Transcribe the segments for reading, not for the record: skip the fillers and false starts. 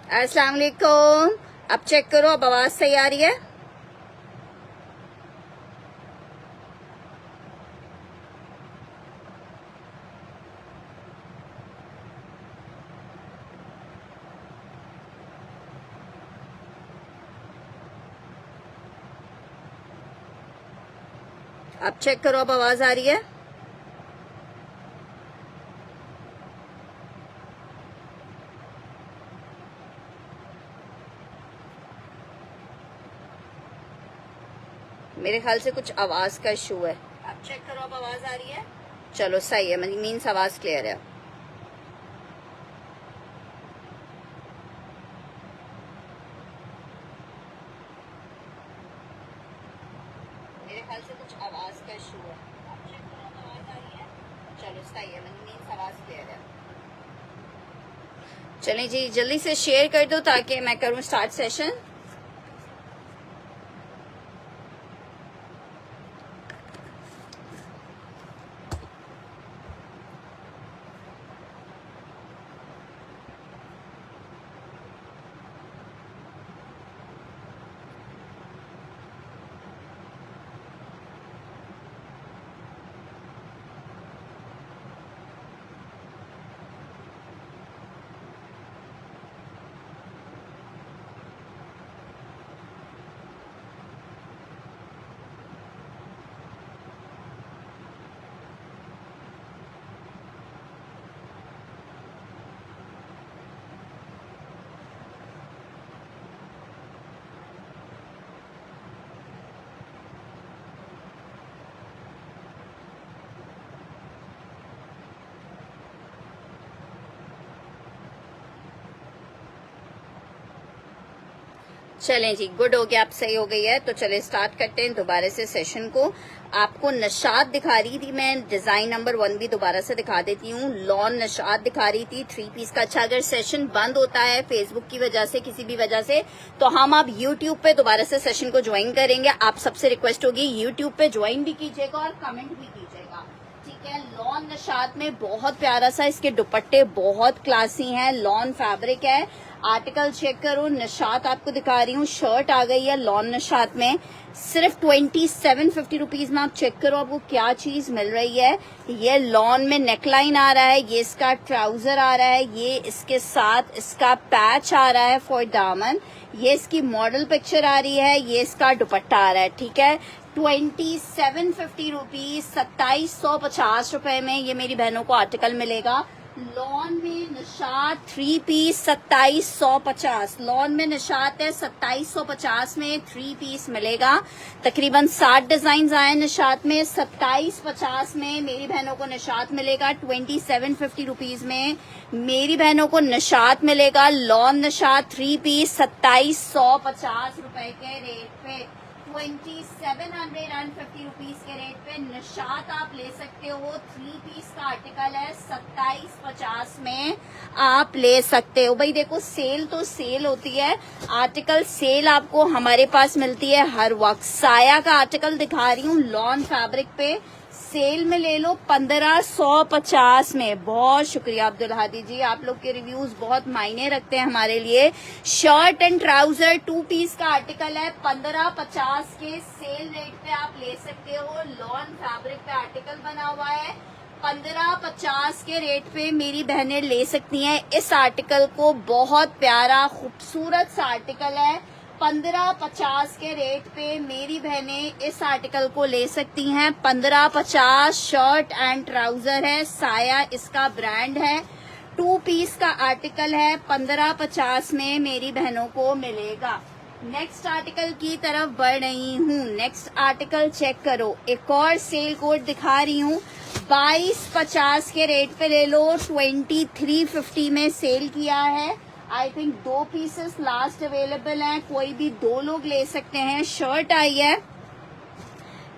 अस्सलाम वालेकुम। अब चेक करो, अब आवाज सही आ रही है? अब चेक करो, अब आवाज आ रही है? मेरे ख्याल से कुछ आवाज का इशू है। अब चेक करो, अब आवाज आ रही है? चलो सही है, मीन्स आवाज क्लियर है। मेरे ख्याल से कुछ आवाज का इशू है। अब चेक करो, अब आवाज आ रही है? चलो सही है, मीन्स आवाज क्लियर है। चलें जी, जल्दी से शेयर कर दो ताकि मैं करूं स्टार्ट सेशन। चलें जी, गुड हो गया, आप सही हो गई है। तो चले स्टार्ट करते हैं दोबारा से सेशन को। आपको नशात दिखा रही थी मैं, डिजाइन नंबर 1 भी दोबारा से दिखा देती हूँ। लॉन नशात दिखा रही थी 3 पीस का। अच्छा, अगर सेशन बंद होता है फेसबुक की वजह से, किसी भी वजह से, तो हम आप यूट्यूब पे दोबारा से सेशन को ज्वाइन करेंगे। आप सबसे रिक्वेस्ट होगी यूट्यूब पे ज्वाइन भी कीजिएगा और कमेंट भी कीजिएगा, ठीक है। लॉन नशात में बहुत प्यारा सा, इसके दुपट्टे बहुत क्लासी हैं, लॉन फैब्रिक है। आर्टिकल चेक करो, नशात आपको दिखा रही हूँ, शर्ट आ गई है लॉन नशात में, सिर्फ 2750 रुपीज में। आप चेक करो आपको क्या चीज मिल रही है। ये लॉन में नेकलाइन आ रहा है, ये इसका ट्राउजर आ रहा है, ये इसके साथ इसका पैच आ रहा है फॉर दामन, ये इसकी मॉडल पिक्चर आ रही है, ये इसका दुपट्टा आ रहा है, ठीक है। 2750 रुपीज, 2750 रुपए में ये मेरी बहनों को आर्टिकल मिलेगा। लॉन में निशात 3 पीस 2750, लॉन में निशात है 2750 में 3 पीस मिलेगा। तकरीबन 60 डिजाइन आए निशात में। 2750 में मेरी बहनों को निशात मिलेगा। 2750 रुपीज में मेरी बहनों को निशात मिलेगा। लॉन निशात 3 पीस 2750 रुपए के रेट पे, 2750 रुपीज के रेट पे निशात आप ले सकते हो। 3 पीस का आर्टिकल है, 2750 में आप ले सकते हो। भाई देखो, सेल तो सेल होती है, आर्टिकल सेल आपको हमारे पास मिलती है हर वक्त। साया का आर्टिकल दिखा रही हूँ लॉन फैब्रिक पे, सेल में ले लो 1550 में। बहुत शुक्रिया अब्दुल हादी जी, आप लोग के रिव्यूज बहुत मायने रखते हैं हमारे लिए। शर्ट एंड ट्राउजर 2 पीस का आर्टिकल है, 1550 के सेल रेट पे आप ले सकते हो। लॉन फैब्रिक पे आर्टिकल बना हुआ है, 1550 के रेट पे मेरी बहनें ले सकती हैं इस आर्टिकल को। बहुत प्यारा खूबसूरत सा आर्टिकल है, 1550 के रेट पे मेरी बहनें इस आर्टिकल को ले सकती हैं। 1550 शर्ट एंड ट्राउजर है, साया इसका ब्रांड है, 2 पीस का आर्टिकल है, 1550 में मेरी बहनों को मिलेगा। नेक्स्ट आर्टिकल की तरफ बढ़ रही हूँ। नेक्स्ट आर्टिकल चेक करो, एक और सेल कोड दिखा रही हूँ, 2250 के रेट पे ले लो। 2350 में सेल किया है। I think 2 pieces last available हैं, कोई भी 2 लोग ले सकते हैं। शर्ट आई है,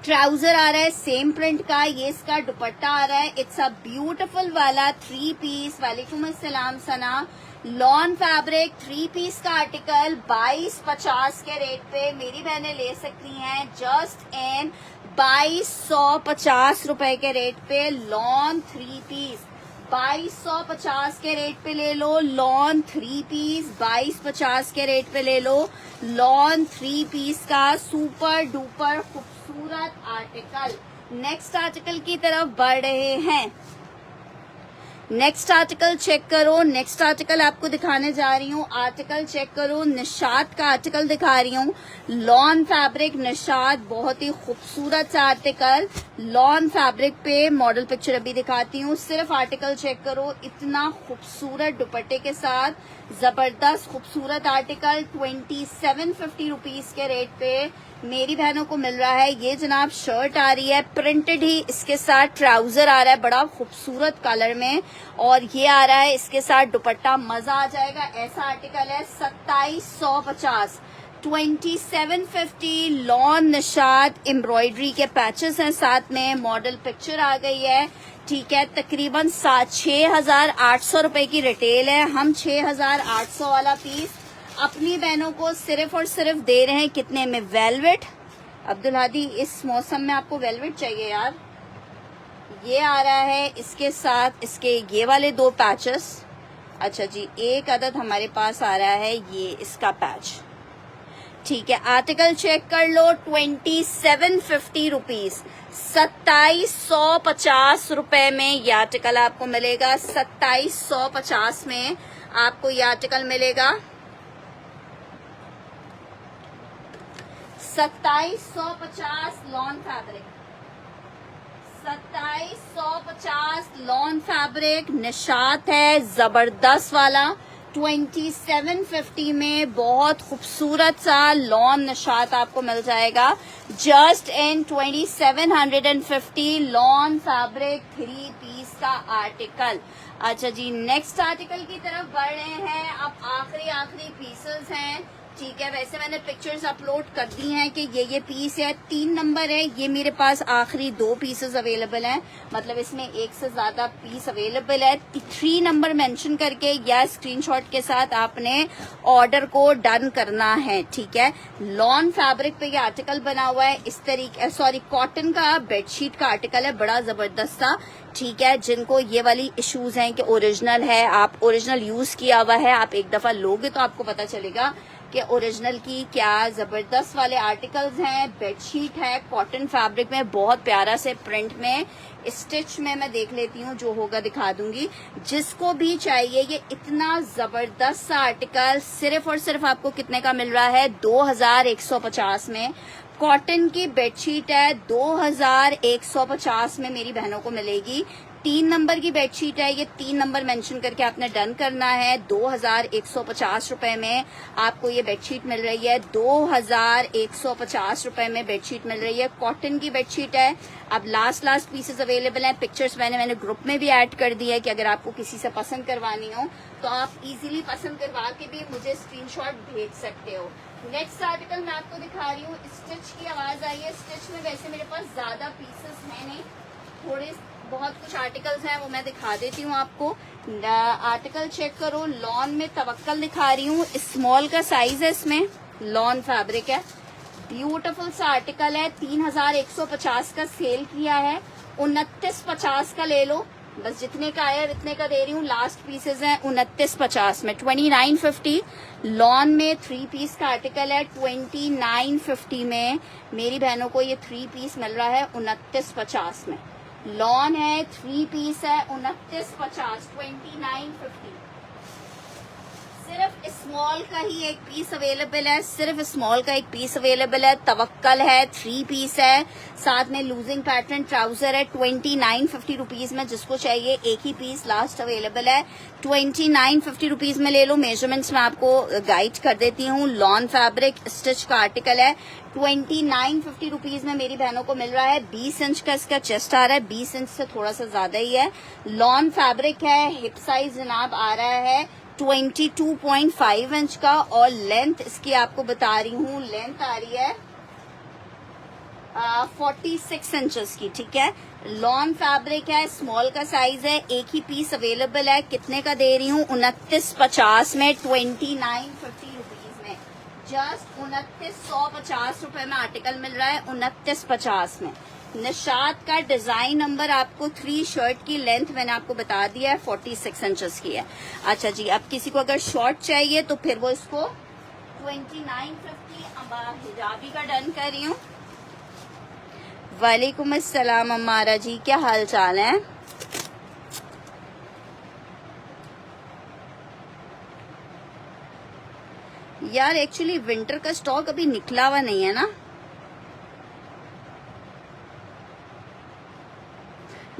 ट्राउजर आ रहा है सेम प्रिंट का, ये इसका दुपट्टा आ रहा है। इट्स अ ब्यूटीफुल वाला 3 पीस। वालेकुम अस्सलाम सना। लॉन फैब्रिक 3 पीस का आर्टिकल 2250 के रेट पे मेरी बहनें ले सकती हैं। जस्ट इन 2250 रुपए के रेट पे लॉन 3 पीस 2250 के रेट पे ले लो। लॉन 3 पीस 2250 के रेट पे ले लो। लॉन 3 पीस का सुपर डुपर खूबसूरत आर्टिकल। नेक्स्ट आर्टिकल की तरफ बढ़ रहे हैं। नेक्स्ट आर्टिकल चेक करो। नेक्स्ट आर्टिकल आपको दिखाने जा रही हूँ। आर्टिकल चेक करो, निशात का आर्टिकल दिखा रही हूँ। लॉन फैब्रिक निशात, बहुत ही खूबसूरत सा आर्टिकल लॉन फैब्रिक पे। मॉडल पिक्चर अभी दिखाती हूँ, सिर्फ आर्टिकल चेक करो। इतना खूबसूरत दुपट्टे के साथ जबरदस्त खूबसूरत आर्टिकल 2750 रुपीज के रेट पे मेरी बहनों को मिल रहा है। ये जनाब शर्ट आ रही है प्रिंटेड ही, इसके साथ ट्राउजर आ रहा है बड़ा खूबसूरत कलर में, और ये आ रहा है इसके साथ दुपट्टा। मजा आ जाएगा। ऐसा आर्टिकल है 2750 2750 लॉन निशात। एम्ब्रॉयडरी के पैचेस हैं साथ में। मॉडल पिक्चर आ गई है, ठीक है। तकरीबन 6,800 रुपए की रिटेल है। हम 6,800 वाला पीस अपनी बहनों को सिर्फ और सिर्फ दे रहे हैं कितने में? वेलवेट। अब्दुल हादी, इस मौसम में आपको वेलवेट चाहिए यार। ये आ रहा है इसके साथ इसके ये वाले 2 पैचेस। अच्छा जी, एक अदद हमारे पास आ रहा है ये इसका पैच, ठीक है। आर्टिकल चेक कर लो। 2750 रुपीज, 2750 रुपए में ये आर्टिकल आपको मिलेगा। 2750 में आपको ये आर्टिकल मिलेगा। 2750 lawn fabric, 2750 lawn fabric Nishat है जबरदस्त वाला। 2750 में बहुत खूबसूरत सा लॉन निशात आपको मिल जाएगा। Just in 2750 lawn fabric 3 piece का आर्टिकल। अच्छा जी, नेक्स्ट आर्टिकल की तरफ बढ़ रहे हैं। अब आखिरी पीसेस हैं, ठीक है। वैसे मैंने पिक्चर्स अपलोड कर दी हैं कि ये पीस है। 3 नंबर है, ये मेरे पास आखिरी 2 पीसेस अवेलेबल हैं, मतलब इसमें एक से ज्यादा पीस अवेलेबल है। 3 नंबर मेंशन करके या स्क्रीनशॉट के साथ आपने ऑर्डर को डन करना है, ठीक है। लॉन फैब्रिक पे ये आर्टिकल बना हुआ है इस तरीके, सॉरी कॉटन का बेडशीट का आर्टिकल है, बड़ा जबरदस्त सा, ठीक है। जिनको ये वाली इश्यूज हैं कि ओरिजिनल है, आप ओरिजिनल यूज किया हुआ है, आप एक दफा लोगे तो आपको पता चलेगा कि ओरिजिनल की क्या जबरदस्त वाले आर्टिकल्स हैं। बेडशीट है कॉटन फैब्रिक में, बहुत प्यारा से प्रिंट में, स्टिच में मैं देख लेती हूँ, जो होगा दिखा दूंगी। जिसको भी चाहिए ये इतना जबरदस्त सा आर्टिकल सिर्फ और सिर्फ आपको कितने का मिल रहा है? 2150 में। कॉटन की बेडशीट है, 2150 में मेरी बहनों को मिलेगी। 3 नंबर की बेडशीट है, ये 3 नंबर मेंशन करके आपने डन करना है। 2150 रुपए में आपको ये बेडशीट मिल रही है। 2150 रुपए में बेडशीट मिल रही है। कॉटन की बेडशीट है। अब लास्ट पीसेस अवेलेबल हैं। पिक्चर्स मैंने ग्रुप में भी ऐड कर दी है कि अगर आपको किसी से पसंद करवानी हो तो आप इजीली पसंद करवा के भी मुझे स्क्रीनशॉट भेज सकते हो। नेक्स्ट आर्टिकल मैं आपको दिखा रही हूँ। स्टिच की आवाज आई है। स्टिच में वैसे मेरे पास ज्यादा पीसेस है नहीं, थोड़े बहुत कुछ आर्टिकल्स हैं, वो मैं दिखा देती हूँ आपको। आर्टिकल चेक करो। लॉन में तवक्कल दिखा रही हूँ, स्मॉल का साइज है, इसमें लॉन फैब्रिक है। ब्यूटीफुल सा आर्टिकल है। 3150 का सेल किया है, 2950 का ले लो, बस जितने का आया इतने का दे रही हूँ। लास्ट पीसेज हैं 2950 में। 2950 लॉन में 3 पीस का आर्टिकल है। 2950 में मेरी बहनों को ये 3 पीस मिल रहा है 2950 में। लॉन है, 3 पीस है, 2950, 2950। सिर्फ स्मॉल का ही एक पीस अवेलेबल है, सिर्फ स्मॉल का एक पीस अवेलेबल है। तवक्कल है, 3 पीस है, साथ में लूजिंग पैटर्न ट्राउजर है। 2950 रुपीज में जिसको चाहिए एक ही पीस लास्ट अवेलेबल है। 2950 रुपीज में ले लो। मेजरमेंट्स में आपको गाइड कर देती हूँ। लॉन फैब्रिक स्टिच का आर्टिकल है। 2950 रुपीज में मेरी बहनों को मिल रहा है। 20 इंच का इसका चेस्ट आ रहा है, 20 इंच से थोड़ा सा ज्यादा ही है। लॉन फैब्रिक है। हिप साइज जनाब आ रहा है 22.5 इंच का, और लेंथ इसकी आपको बता रही हूँ, लेंथ आ रही है 46 इंचेस की, ठीक है। लॉन फैब्रिक है, स्मॉल का साइज है, एक ही पीस अवेलेबल है। कितने का दे रही हूँ? 2950 में, 2950 रुपीज में। जस्ट 2950 रुपए में आर्टिकल मिल रहा है, 2950 में। निशात का डिजाइन नंबर आपको 3, शर्ट की लेंथ मैंने आपको बता दिया है 46 इंचेस की है। अच्छा जी, अब किसी को अगर शॉर्ट चाहिए तो फिर वो इसको 2950 हिजाबी का डन कर रही हूँ। वालेकुम अस्सलाम अम्मारा जी, क्या हाल चाल है? यार एक्चुअली विंटर का स्टॉक अभी निकला हुआ नहीं है ना।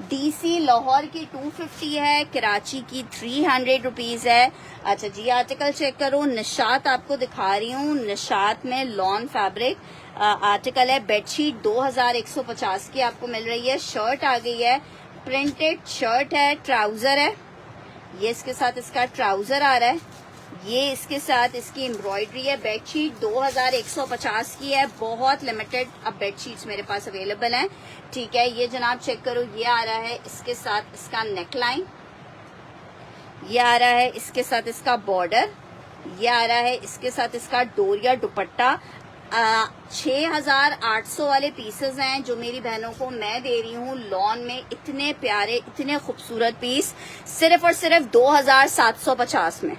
डीसी लाहौर की 250 है, कराची की 300 रुपीज है। अच्छा जी, आर्टिकल चेक करो। निशात आपको दिखा रही हूँ, निशात में लॉन फैब्रिक आर्टिकल है। बेडशीट 2150 की आपको मिल रही है। शर्ट आ गई है, प्रिंटेड शर्ट है, ट्राउजर है, ये इसके साथ इसका ट्राउजर आ रहा है, ये इसके साथ इसकी एम्ब्रॉयडरी है। बेडशीट 2150 की है, बहुत लिमिटेड अब बेडशीट्स मेरे पास अवेलेबल हैं। ठीक है, ये जनाब चेक करो, ये आ रहा है इसके साथ इसका नेकलाइन, ये आ रहा है इसके साथ इसका बॉर्डर, ये आ रहा है इसके साथ इसका डोरिया दुपट्टा। 6800 वाले पीसेस हैं जो मेरी बहनों को मैं दे रही हूँ लॉन में। इतने प्यारे, इतने खूबसूरत पीस सिर्फ और सिर्फ 2750 में।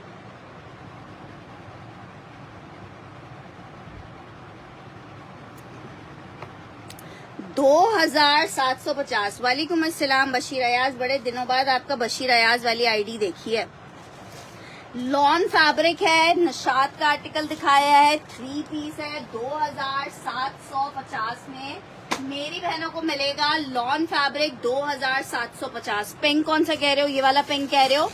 दो 2750। वालेकुम अस्सलाम बशीर अयाज, बड़े दिनों बाद आपका बशीर अयाज वाली आईडी देखी है। लॉन फैब्रिक है, निशात का आर्टिकल दिखाया है, 3 पीस है, 2750 में मेरी बहनों को मिलेगा। Lawn fabric 2750। पिंक कौन सा कह रहे हो? ये वाला पिंक कह रहे हो?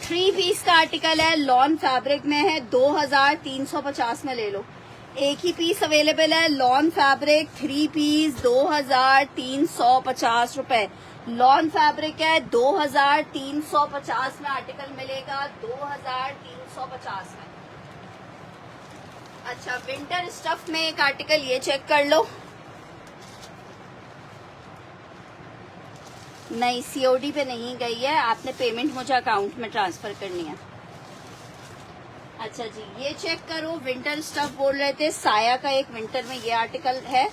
3 पीस का आर्टिकल है, लॉन फैब्रिक में है, 2350 में ले लो। एक ही पीस अवेलेबल है, लॉन फैब्रिक 3 पीस 2350 रुपए। लॉन फैब्रिक है, 2350 में आर्टिकल मिलेगा, 2350 में। अच्छा, विंटर स्टफ में एक आर्टिकल ये चेक कर लो। नहीं, सीओडी पे नहीं गई है, आपने पेमेंट मुझे अकाउंट में ट्रांसफर करनी है। अच्छा जी, ये चेक करो, विंटर स्टफ बोल रहे थे, साया का एक विंटर में ये आर्टिकल है।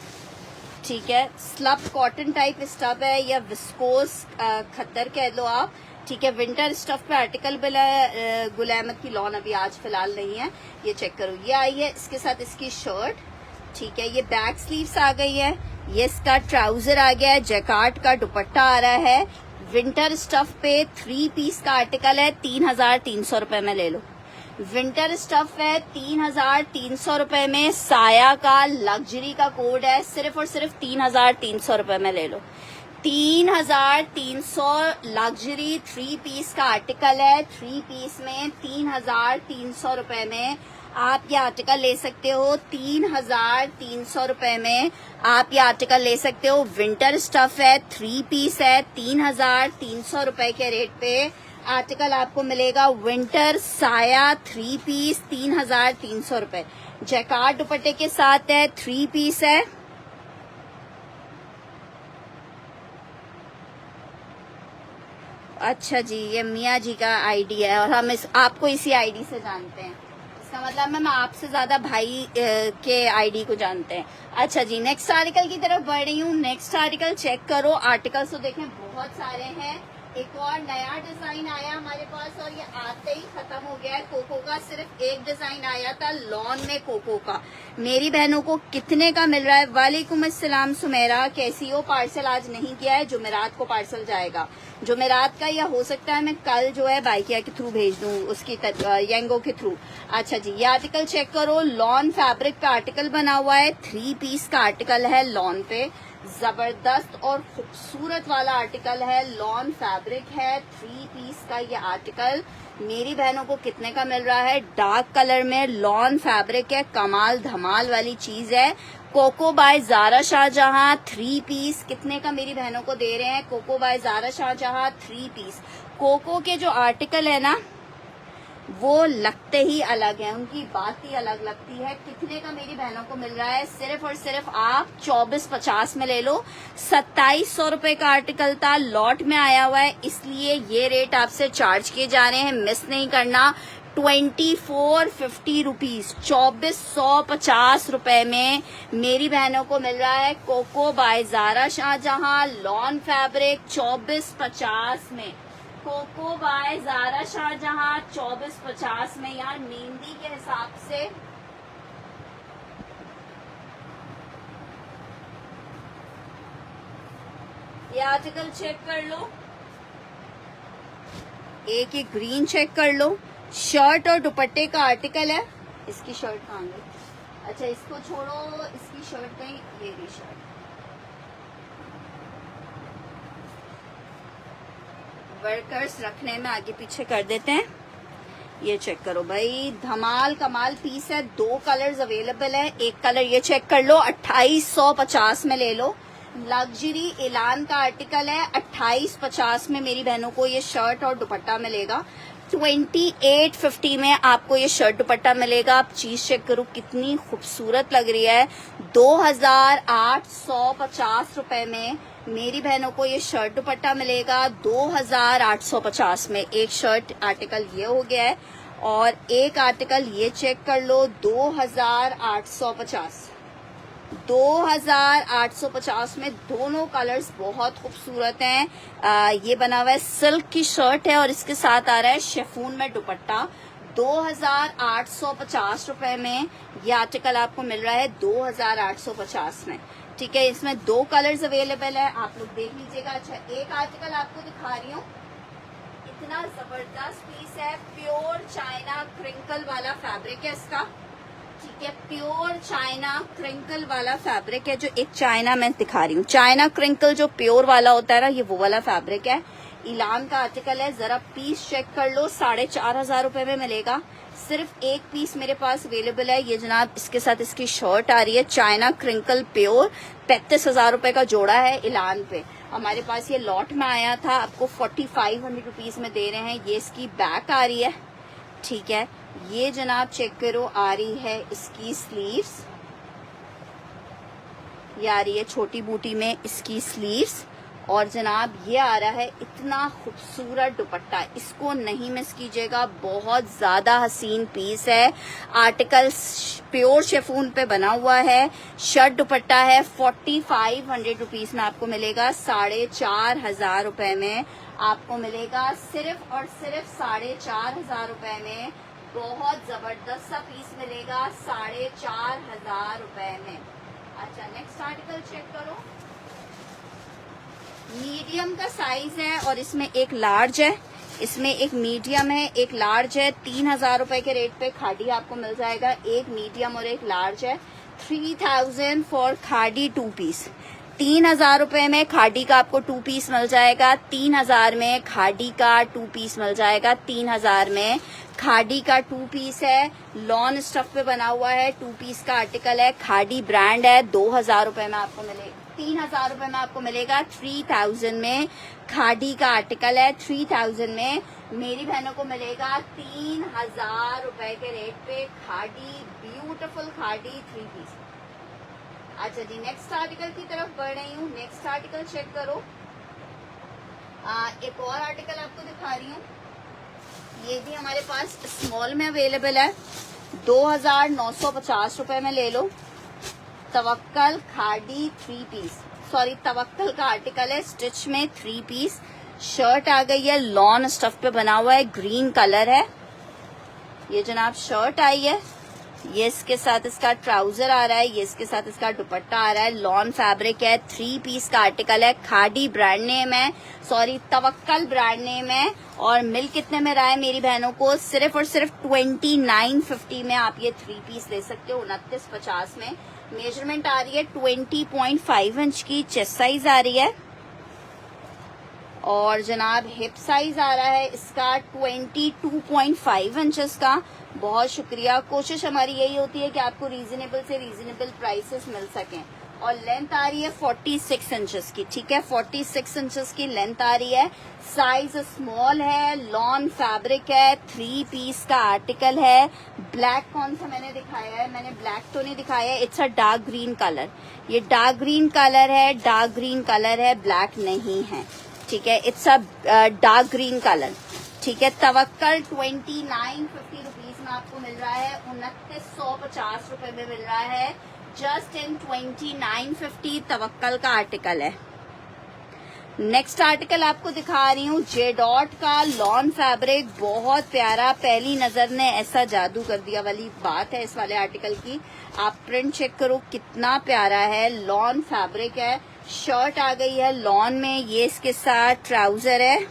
ठीक है, स्लब कॉटन टाइप स्टफ है या विस्कोस खद्दर कह लो आप। ठीक है, विंटर स्टफ पे आर्टिकल बिला गुल अहमद की लॉन अभी आज फिलहाल नहीं है। ये चेक करो, ये आई है इसके साथ इसकी शर्ट। ठीक है, ये बैक स्लीव्स आ गई है, ये इसका ट्राउजर आ गया है, जैकार्ड का दुपट्टा आ रहा है। विंटर स्टफ पे 3 पीस का आर्टिकल है, 3300 रुपए में ले लो। विंटर स्टफ है 3300 रुपए में। साया का लग्जरी का कोड है, सिर्फ और सिर्फ 3300 रुपए में ले लो। 3300 लग्जरी 3 पीस का आर्टिकल है। 3 पीस में 3300 रुपए में आप ये आर्टिकल ले सकते हो। 3300 रुपए में आप ये आर्टिकल ले सकते हो। विंटर स्टफ है, 3 पीस है, 3300 रुपए के रेट पे आर्टिकल आपको मिलेगा। विंटर साया 3 पीस 3300 रुपए, जैकार्ड दुपट्टे के साथ है, 3 पीस है। अच्छा जी, ये मियाँ जी का आईडी है और हम आपको इसी आईडी से जानते हैं, इसका मतलब मैं आपसे ज्यादा भाई के आईडी को जानते हैं। अच्छा जी, नेक्स्ट आर्टिकल की तरफ बढ़ रही हूँ। नेक्स्ट आर्टिकल चेक करो, आर्टिकल्स तो देखें बहुत सारे हैं। एक और नया डिजाइन आया हमारे पास और ये आते ही खत्म हो गया है। कोको का सिर्फ एक डिजाइन आया था लॉन में, कोको का। मेरी बहनों को कितने का मिल रहा है? वालेकुम अस्सलाम सुमेरा, कैसी हो? पार्सल आज नहीं किया है, जुमेरात को पार्सल जाएगा। जुमेरात का या हो सकता है मैं कल जो है बाइकिया के थ्रू भेज दूं, उसकी यंगो के थ्रू। अच्छा जी, ये आर्टिकल चेक करो, लॉन फैब्रिक का आर्टिकल बना हुआ है, 3 पीस का आर्टिकल है लॉन पे। जबरदस्त और खूबसूरत वाला आर्टिकल है, लॉन फैब्रिक है, 3 पीस का ये आर्टिकल मेरी बहनों को कितने का मिल रहा है? डार्क कलर में लॉन फैब्रिक है, कमाल धमाल वाली चीज है। Coco by Zara Shahjahan 3 piece कितने का मेरी बहनों को दे रहे हैं? Coco by Zara Shahjahan 3 piece. Coco के जो आर्टिकल है ना वो लगते ही अलग है, उनकी बात ही अलग लगती है। कितने का मेरी बहनों को मिल रहा है? सिर्फ और सिर्फ आप 2450 में ले लो। 2700 रुपए का आर्टिकल था, लॉट में आया हुआ है, इसलिए ये रेट आपसे चार्ज किए जा रहे हैं, मिस नहीं करना। 2450 रुपीज, 2450 रुपए में मेरी बहनों को मिल रहा है Coco by Zara Shahjahan lawn fabric 2450 में। कोको बाय ज़ारा शाहजहां 2450 में। यार मेहंदी के हिसाब से ये आर्टिकल चेक कर लो, एक ये ग्रीन चेक कर लो, शर्ट और दुपट्टे का आर्टिकल है। इसकी शर्ट कहाँ गई? अच्छा इसको छोड़ो, इसकी शर्ट कहीं, ये रही शर्ट। वर्कर्स रखने में आगे पीछे कर देते हैं। ये चेक करो भाई, धमाल कमाल पीस है। 2 कलर्स अवेलेबल है। एक कलर ये चेक कर लो, 2850 में ले लो। लग्जरी एलान का आर्टिकल है, 2850 में मेरी बहनों को ये शर्ट और दुपट्टा मिलेगा। 2850 में आपको ये शर्ट दुपट्टा मिलेगा। आप चीज चेक करो कितनी खूबसूरत लग रही है। 2850 रुपए में मेरी बहनों को ये शर्ट दुपट्टा मिलेगा। 2850 में एक शर्ट आर्टिकल ये हो गया है, और एक आर्टिकल ये चेक कर लो 2850। 2850 में दोनों कलर्स बहुत खूबसूरत हैं। ये बना हुआ है, सिल्क की शर्ट है और इसके साथ आ रहा है शिफॉन में दुपट्टा। 2850 रुपए में ये आर्टिकल आपको मिल रहा है 2850 में। ठीक है, इसमें 2 कलर्स अवेलेबल है, आप लोग देख लीजिएगा। अच्छा एक आर्टिकल आपको दिखा रही हूँ, इतना जबरदस्त पीस है। प्योर चाइना क्रिंकल वाला फैब्रिक है इसका। ठीक है, प्योर चाइना क्रिंकल वाला फैब्रिक है। जो एक चाइना मैं दिखा रही हूँ, चाइना क्रिंकल जो प्योर वाला होता है ना, ये वो वाला फैब्रिक है। इलान का आर्टिकल है। जरा पीस चेक कर लो, 4500 रुपए में मिलेगा। सिर्फ एक पीस मेरे पास अवेलेबल है। ये जनाब इसके साथ इसकी शर्ट आ रही है, चाइना क्रिंकल प्योर, 35,000 रुपए का जोड़ा है इलान पे। हमारे पास ये लॉट में आया था, आपको 4500 रुपीज में दे रहे हैं। ये इसकी बैक आ रही है। ठीक है, ये जनाब चेक करो, आ रही है इसकी स्लीव्स, ये आ रही है छोटी बूटी में इसकी स्लीव्स, और जनाब ये आ रहा है इतना खूबसूरत दुपट्टा। इसको नहीं मिस कीजिएगा, बहुत ज्यादा हसीन पीस है। आर्टिकल प्योर शिफॉन पे बना हुआ है। शर्ट दुपट्टा है। 4500 रुपीज में आपको मिलेगा। 4500 रुपए में आपको मिलेगा, सिर्फ और सिर्फ 4500 रुपए में। बहुत जबरदस्त सा पीस मिलेगा 4500 रुपए में। अच्छा नेक्स्ट आर्टिकल चेक करो, मीडियम का साइज है और इसमें एक लार्ज है, इसमें एक मीडियम है, एक लार्ज है। 3000 रुपए के रेट पे खादी आपको मिल जाएगा। एक मीडियम और एक लार्ज है। 3000 फॉर खादी 2 पीस। 3000 रुपए में खादी का आपको 2 पीस मिल जाएगा। 3000 में खादी का 2 पीस मिल जाएगा। 3000 में खादी का 2 पीस है। लॉन स्टफ पे बना हुआ है, 2 पीस का आर्टिकल है। खादी ब्रांड है। 2000 रुपए में आपको मिलेगा। 3000 रुपए में आपको मिलेगा। 3000 में खादी का आर्टिकल है। 3000 में मेरी बहनों को मिलेगा 3000 रुपए के रेट पे खादी, ब्यूटीफुल खादी 3 पीस। अच्छा जी नेक्स्ट आर्टिकल की तरफ बढ़ रही हूँ। नेक्स्ट आर्टिकल चेक करो, एक और आर्टिकल आपको दिखा रही हूँ। ये भी हमारे पास स्मॉल में अवेलेबल है। 2950 रुपए में ले लो। तवक्कल खादी 3 पीस, सॉरी तवक्कल का आर्टिकल है, स्टिच में 3 पीस। शर्ट आ गई है, लॉन स्टफ पे बना हुआ है, ग्रीन कलर है। ये जनाब शर्ट आई है, ये इसके साथ इसका ट्राउजर आ रहा है, ये इसके साथ इसका दुपट्टा आ रहा है। लॉन फैब्रिक है, 3 पीस का आर्टिकल है। खादी ब्रांड नेम है, सॉरी तवक्कल ब्रांड नेम है। और मिल कितने में रहा है मेरी बहनों को? सिर्फ और सिर्फ 2950 में आप ये 3 पीस ले सकते हो। 2950 में मेजरमेंट आ रही है 20.5 इंच की, चेस्ट साइज आ रही है, और जनाब हिप साइज आ रहा है इसका 22.5 इंचेस का। बहुत शुक्रिया। कोशिश हमारी यही होती है कि आपको रीजनेबल से रीजनेबल प्राइसेस मिल सकें। और लेंथ आ रही है 46 इंचेस की। ठीक है, 46 इंचेस की लेंथ आ रही है। साइज स्मॉल है, लॉन फैब्रिक है, 3 पीस का आर्टिकल है। ब्लैक कौन सा मैंने दिखाया है? मैंने ब्लैक तो नहीं दिखाया है। It's a dark green colour. ये डार्क ग्रीन कलर है, डार्क ग्रीन कलर है, ब्लैक नहीं है। ठीक है, it's a dark green colour. ठीक है, तवक्कल 2950 रुपीज में आपको मिल रहा है, 2950 रुपए में मिल रहा है, जस्ट इन 2950 तवक्कल का आर्टिकल है। नेक्स्ट आर्टिकल आपको दिखा रही हूँ जे डॉट का लॉन फैब्रिक, बहुत प्यारा, पहली नजर ने ऐसा जादू कर दिया वाली बात है इस वाले आर्टिकल की। आप प्रिंट चेक करो कितना प्यारा है, लॉन फैब्रिक है, शर्ट आ गई है लॉन में, ये इसके साथ ट्राउजर है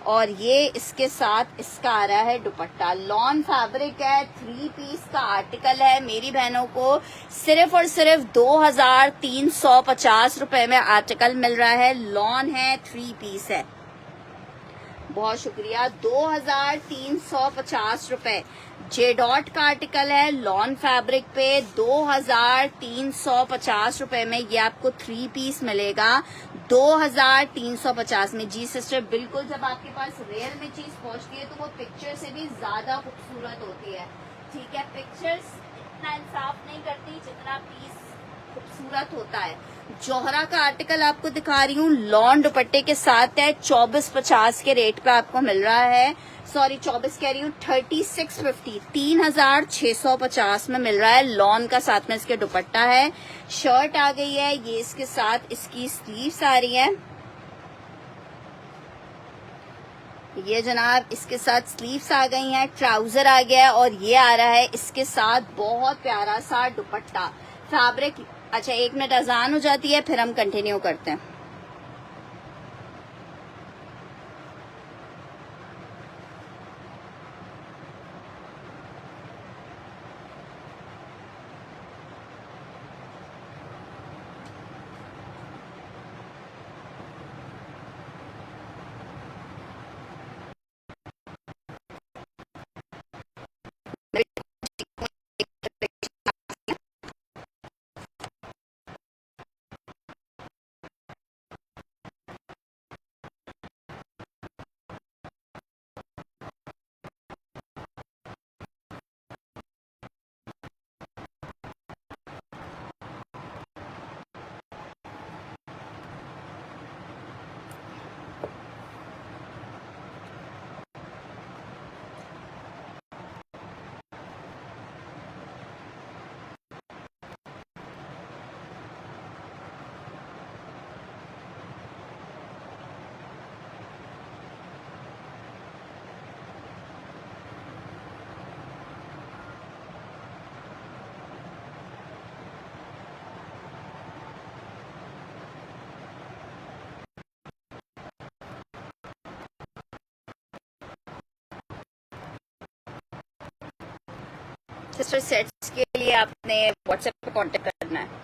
और ये इसके साथ इसका आ रहा है दुपट्टा। लॉन फैब्रिक है, 3 पीस का आर्टिकल है। मेरी बहनों को सिर्फ और सिर्फ 2350 रुपए में आर्टिकल मिल रहा है, लॉन है, 3 पीस है। बहुत शुक्रिया, 2350 रुपए जे डॉट का आर्टिकल है, लॉन फैब्रिक पे 2350 रुपए में ये आपको 3 पीस मिलेगा, 2350 में। जी सिस्टर, बिल्कुल, जब आपके पास रियल में चीज पहुंचती है तो वो पिक्चर से भी ज्यादा खूबसूरत होती है। ठीक है, पिक्चर्स इतना इंसाफ नहीं करती जितना पीस खूबसूरत होता है। जौहरा का आर्टिकल आपको दिखा रही हूँ, लॉन दुपट्टे के साथ है, 2450 के रेट पे आपको मिल रहा है, सॉरी 24 कह रही हूँ, 3650, 3650 में मिल रहा है, लॉन का साथ में इसके दुपट्टा है। शर्ट आ गई है, ये इसके साथ इसकी स्लीव्स आ रही है, ये जनाब इसके साथ स्लीव्स आ गई हैं, ट्राउजर आ गया है और ये आ रहा है इसके साथ बहुत प्यारा सा दुपट्टा। फैब्रिक, अच्छा 1 मिनट अजान हो जाती है फिर हम कंटिन्यू करते हैं। सिस्टर, सेट्स के लिए आपने व्हाट्सएप पे कांटेक्ट करना है।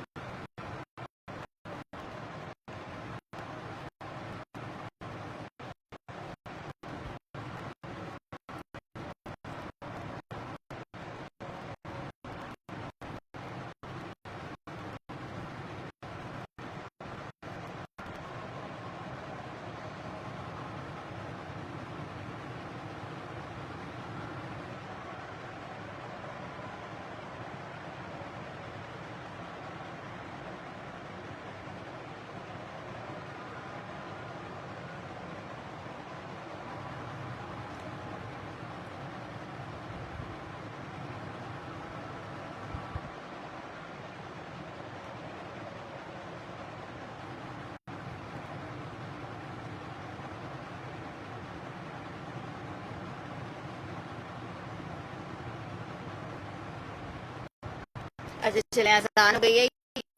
अच्छा चले, आसान हो गई है।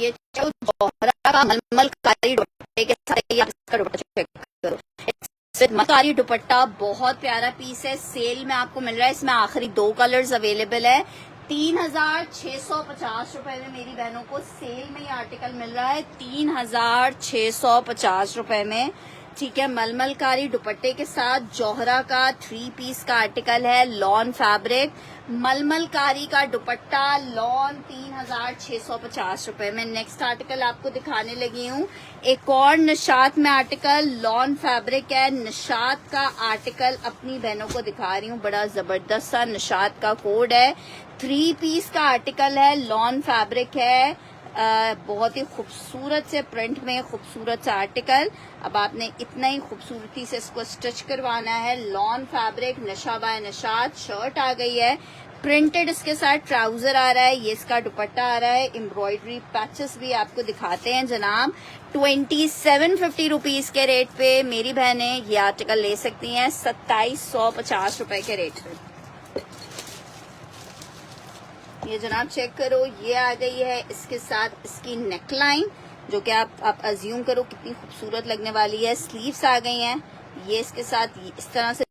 ये जो जौहरा का मलमलकारी दुपट्टे के साथ आप इसका दुपट्टा चेक करो, मलमलकारी दुपट्टा बहुत प्यारा पीस है, सेल में आपको मिल रहा है, इसमें आखिरी 2 कलर्स अवेलेबल है, 3650 रुपए में मेरी बहनों को सेल में ये आर्टिकल मिल रहा है, 3650 रुपए में। ठीक है, मलमलकारी दुपट्टे के साथ जौहरा का 3 पीस का आर्टिकल है, लॉन फैब्रिक, मलमलकारी का दुपट्टा, लॉन, 3650 रुपए में। नेक्स्ट आर्टिकल आपको दिखाने लगी हूँ, एक और निशात में आर्टिकल, लॉन फैब्रिक है, निशात का आर्टिकल अपनी बहनों को दिखा रही हूँ, बड़ा जबरदस्त सा निशात का कोड है, 3 पीस का आर्टिकल है, लॉन फैब्रिक है, बहुत ही खूबसूरत से प्रिंट में खूबसूरत सा आर्टिकल। अब आपने इतना ही खूबसूरती से इसको स्टिच करवाना है। लॉन फैब्रिक, नशा बाय निशात शर्ट आ गई है, प्रिंटेड इसके साथ ट्राउजर आ रहा है, ये इसका दुपट्टा आ रहा है, एम्ब्रॉयडरी पैचेस भी आपको दिखाते हैं जनाब। 2750 रुपीज के रेट पे मेरी बहनें ये आर्टिकल ले सकती हैं 2750 रुपए के रेट पे। ये जनाब चेक करो, ये आ गई है इसके साथ इसकी नेकलाइन, जो कि आप अज्यूम करो कितनी खूबसूरत लगने वाली है। स्लीव्स आ गई हैं, ये इसके साथ इस तरह से,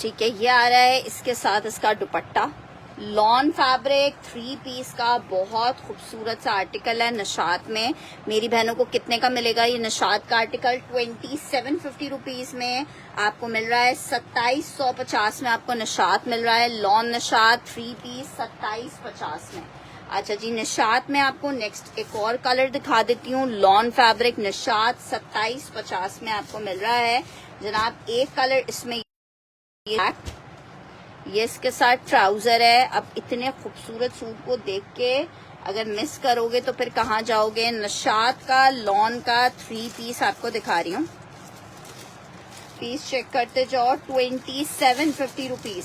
ठीक है। ये आ रहा है इसके साथ इसका दुपट्टा। लॉन फैब्रिक 3 पीस का बहुत खूबसूरत सा आर्टिकल है निशात में। मेरी बहनों को कितने का मिलेगा ये निशात का आर्टिकल? 2750 रुपीज में आपको मिल रहा है। 2750 में आपको निशात मिल रहा है। लॉन निशात 3 पीस 2750 में। अच्छा जी, निशात में आपको नेक्स्ट एक और कलर दिखा देती हूँ। लॉन फैब्रिक निशात 2750 में आपको मिल रहा है जनाब। एक कलर इसमें ये इसके साथ ट्राउजर है। अब इतने खूबसूरत सूट को देख के अगर मिस करोगे तो फिर कहाँ जाओगे। निशात का लॉन का 3 पीस आपको दिखा रही हूँ, पीस चेक करते जाओ। 2750 रुपीज,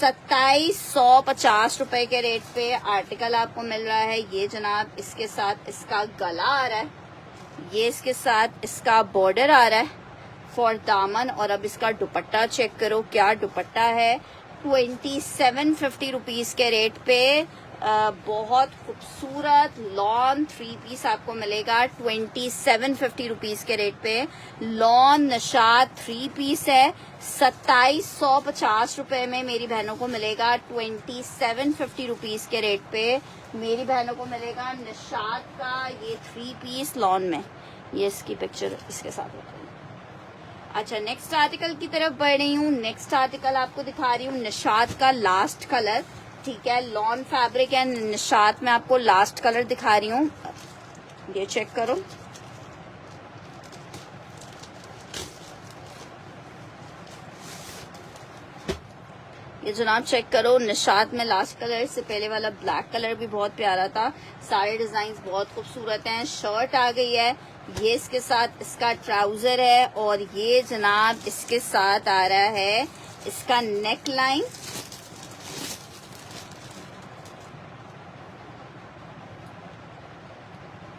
2750 रुपए के रेट पे आर्टिकल आपको मिल रहा है। ये जनाब इसके साथ इसका गला आ रहा है, ये इसके साथ इसका बॉर्डर आ रहा है फॉर दामन। और अब इसका दुपट्टा चेक करो, क्या दुपट्टा है। 2750 रुपीज के रेट पे बहुत खूबसूरत लॉन 3 पीस आपको मिलेगा 2750 रुपीज के रेट पे। लॉन निशात 3 पीस है, 2750 रुपए में मेरी बहनों को मिलेगा। 2750 रुपीज के रेट पे मेरी बहनों को मिलेगा निशात का ये 3 पीस लॉन में। ये इसकी पिक्चर इसके साथ है। अच्छा, नेक्स्ट आर्टिकल की तरफ बढ़ रही हूँ। नेक्स्ट आर्टिकल आपको दिखा रही हूँ निशात का लास्ट कलर, ठीक है। लॉन फैब्रिक है, निशात में आपको लास्ट कलर दिखा रही हूँ, ये चेक करो। ये जनाब चेक करो, निशात में लास्ट कलर, इससे पहले वाला ब्लैक कलर भी बहुत प्यारा था। सारे डिजाइन बहुत खूबसूरत हैं। शर्ट आ गई है, ये इसके साथ इसका ट्राउजर है, और ये जनाब इसके साथ आ रहा है इसका नेक लाइन।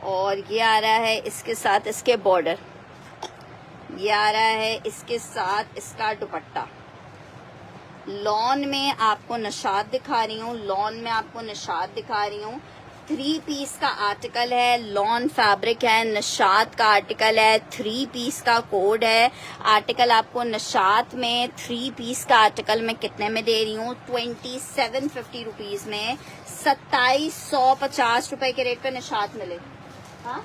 और ये आ रहा है इसके साथ इसके बॉर्डर, ये आ रहा है इसके साथ इसका दुपट्टा। लॉन में आपको निशात दिखा रही हूँ, लॉन में आपको निशात दिखा रही हूँ। 3 पीस का आर्टिकल है, लॉन फैब्रिक है, निशात का आर्टिकल है, 3 पीस का कोड है। आर्टिकल आपको निशात में 3 पीस का आर्टिकल में कितने में दे रही हूँ? 2750 रुपीज में 2750 रुपए के रेट पे निशात मिले। हाँ,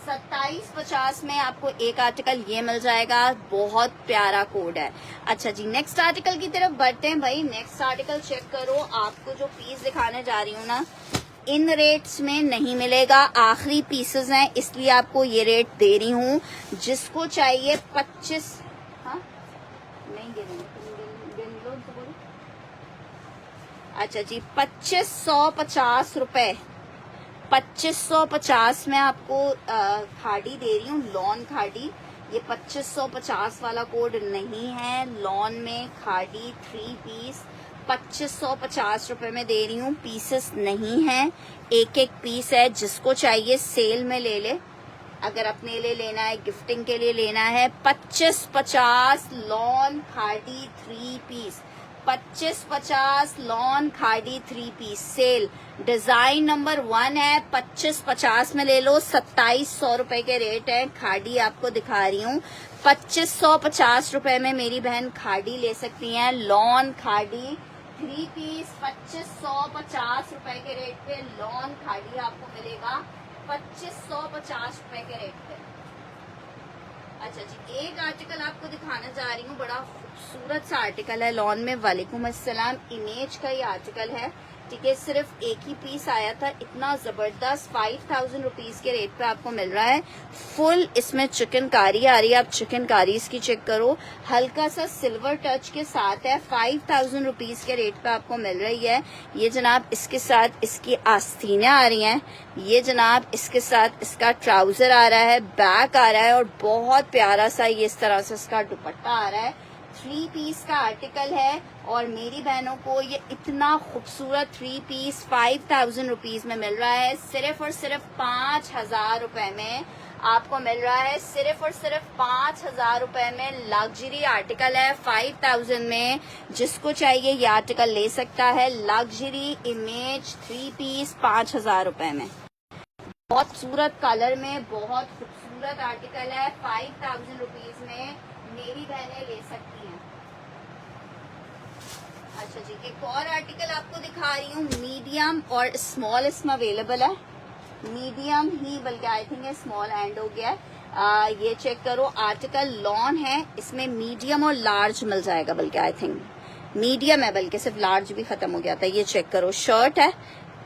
2750 में आपको एक आर्टिकल ये मिल जाएगा। बहुत प्यारा कोड है। अच्छा जी, नेक्स्ट आर्टिकल की तरफ बढ़ते हैं भाई। नेक्स्ट आर्टिकल चेक करो, आपको जो पीस दिखाने जा रही हूँ ना, इन रेट्स में नहीं मिलेगा। आखिरी पीसेस हैं, इसलिए आपको ये रेट दे रही हूँ। जिसको चाहिए 25, हाँ नहीं दे रही हूँ, अच्छा जी, 2550 रुपए, 2550 में आपको खाड़ी दे रही हूँ, लॉन खाड़ी। ये 2550 वाला कोड नहीं है। लॉन में खाड़ी 3 पीस 2550 रुपए में दे रही हूँ। पीसेस नहीं है, एक एक पीस है। जिसको चाहिए सेल में ले ले, अगर अपने लिए लेना है, गिफ्टिंग के लिए लेना है। 2550 लॉन खाड़ी 3 पीस, 2550 लॉन खाड़ी 3 पीस सेल। डिजाइन नंबर 1 है, 2550 में ले लो। 2700 रुपए के रेट है। खाड़ी आपको दिखा रही हूँ, 2550 रुपए में मेरी बहन खाड़ी ले सकती हैं। लॉन खाड़ी 3 पीस 2550 रुपए के रेट पे लॉन खाड़ी आपको मिलेगा 2550 रुपए के रेट पे। अच्छा जी, एक आर्टिकल आपको दिखाना जा रही हूँ, बड़ा खूबसूरत सा आर्टिकल है लॉन में। वालेकुम अस्सलाम, इमेज का ये आर्टिकल है, ठीक है, सिर्फ एक ही पीस आया था, इतना जबरदस्त 5000 रुपीज के रेट पे आपको मिल रहा है। फुल इसमें चिकनकारी आ रही है, आप चिकनकारी इसकी चेक करो, हल्का सा सिल्वर टच के साथ है, 5000 रुपीज के रेट पे आपको मिल रही है। ये जनाब इसके साथ इसकी आस्तीनें आ रही हैं, ये जनाब इसके साथ इसका ट्राउजर आ रहा है, बैक आ रहा है और बहुत प्यारा सा ये इस तरह से इसका दुपट्टा आ रहा है। 3 पीस का आर्टिकल है और मेरी बहनों को ये इतना खूबसूरत 3 पीस 5000 रुपीज में मिल रहा है। सिर्फ और सिर्फ 5000 रुपए में आपको मिल रहा है, सिर्फ और सिर्फ 5000 रुपए में लग्जरी आर्टिकल है। 5000 में जिसको चाहिए ये आर्टिकल ले सकता है। लग्जरी इमेज 3 पीस 5000 रुपए में, बहुत खूबसूरत कलर में बहुत खूबसूरत आर्टिकल है। 5000 रुपीज में मेरी बहनें ले सकती हैं। अच्छा जी, एक और आर्टिकल आपको दिखा रही हूँ, मीडियम और स्मॉल इसमें अवेलेबल है। मीडियम ही बल्कि आई थिंक स्मॉल एंड हो गया है। ये चेक करो, आर्टिकल लॉन है, इसमें मीडियम और लार्ज मिल जाएगा, बल्कि आई थिंक मीडियम है, बल्कि सिर्फ लार्ज भी खत्म हो गया था। ये चेक करो, शर्ट है,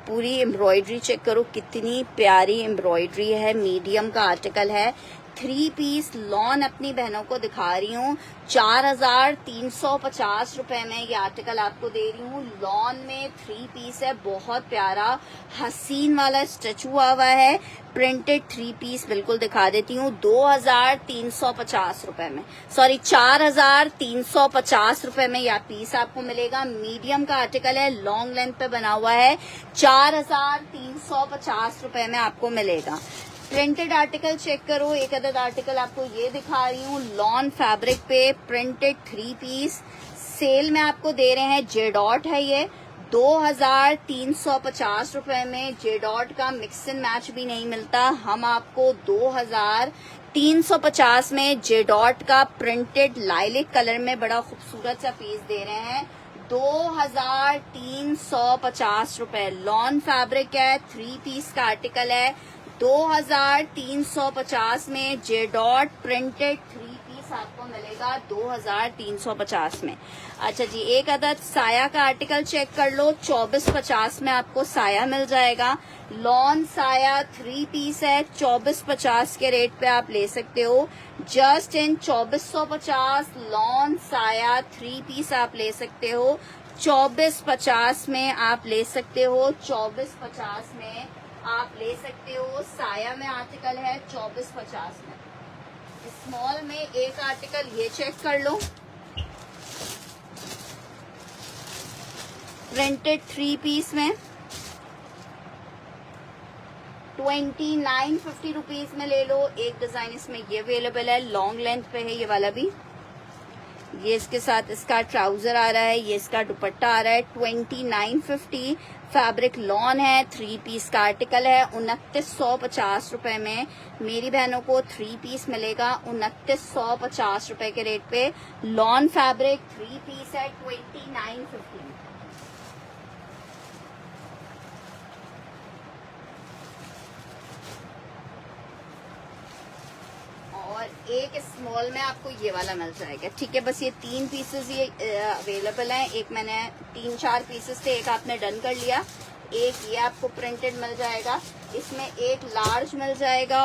पूरी एम्ब्रॉयडरी चेक करो, कितनी प्यारी एम्ब्रॉयडरी है, मीडियम का आर्टिकल है। 3 पीस लॉन अपनी बहनों को दिखा रही हूँ, 4350 रुपए में ये आर्टिकल आपको दे रही हूँ। लॉन में 3 पीस है, बहुत प्यारा हसीन वाला स्टैचू हुआ है, प्रिंटेड 3 पीस बिल्कुल दिखा देती हूँ। 2350 रुपए में, सॉरी 4350 रुपए में यह पीस आपको मिलेगा। मीडियम का आर्टिकल है, लॉन्ग लेंथ पे बना हुआ है, 4350 रुपए में आपको मिलेगा। प्रिंटेड आर्टिकल चेक करो, एक अदद आर्टिकल आपको ये दिखा रही हूँ, लॉन फैब्रिक पे प्रिंटेड 3 पीस सेल में आपको दे रहे हैं। जेडॉट है ये, 2350 रुपए में। जेडॉट का मिक्स एंड मैच भी नहीं मिलता, हम आपको 2350 में जेडॉट का प्रिंटेड लाइलिक कलर में बड़ा खूबसूरत सा पीस दे रहे हैं। 2350 रुपए, लॉन फैब्रिक है, 3 पीस का आर्टिकल है। 2350 में जेडॉट प्रिंटेड 3 पीस आपको मिलेगा 2350 में। अच्छा जी, एक अदद साया का आर्टिकल चेक कर लो, 2450 में आपको साया मिल जाएगा। लॉन साया 3 पीस है, 2450 के रेट पे आप ले सकते हो। जस्ट इन 2450 लॉन साया 3 पीस आप ले सकते हो। 2450 में आप ले सकते हो, 2450 में आप ले सकते हो। साया में आर्टिकल है 2450 में। स्मॉल में एक आर्टिकल ये चेक कर लो, प्रिंटेड 3 पीस में 2950 रुपीज में ले लो। एक डिजाइन इसमें ये अवेलेबल है, लॉन्ग लेंथ पे है ये वाला भी। ये इसके साथ इसका ट्राउजर आ रहा है, ये इसका दुपट्टा आ रहा है। 2950 फैब्रिक लॉन है, 3 पीस का आर्टिकल है। 2950 रुपए में मेरी बहनों को 3 पीस मिलेगा, 2950 रुपए के रेट पे। लॉन फैब्रिक 3 पीस है, 2950 में। और एक स्मॉल में आपको ये वाला मिल जाएगा, ठीक है। बस ये 3 पीसेस ये अवेलेबल हैं। एक मैंने 3-4 पीसेस थे, एक आपने डन कर लिया। एक ये आपको प्रिंटेड मिल जाएगा, इसमें एक लार्ज मिल जाएगा